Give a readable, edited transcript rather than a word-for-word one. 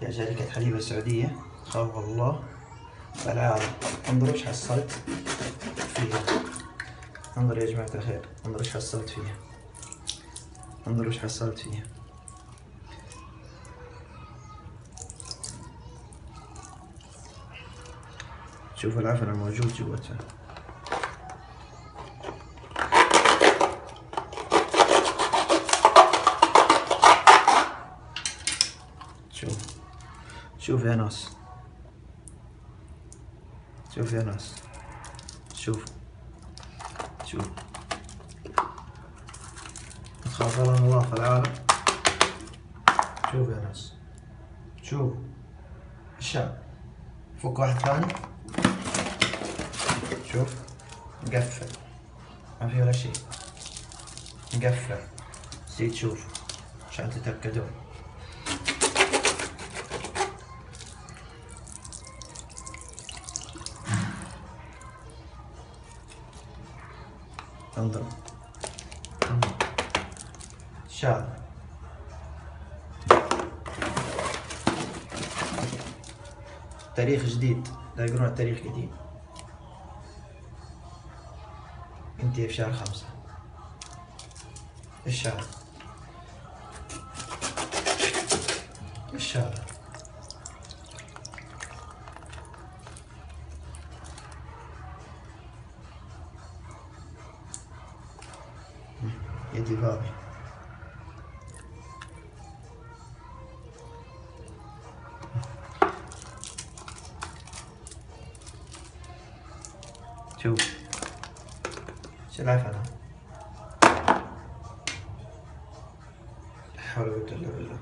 يا شركة حليب السعودية خوف الله بالعالم. انظروا ايش حصلت فيها. انظروا يا جماعة الخير، انظروا ايش حصلت فيها. انظروا ايش حصلت فيها. شوفوا العفن الموجود جوتها. شوف يا ناس، شوف يا ناس، شوف تخاف الله في العالم. شوف يا ناس، شوف الشاب. فك واحد ثاني، شوف مقفل، ما في ولا شي، مقفل. زيد شوف عشان تتأكدون. انظر شاب، تاريخ جديد، لا يقولون التاريخ قديم. انتهي في شهر 5. الشهر يدي بابي. شوف ايش العفن. لا حول ولا قوة الا بالله.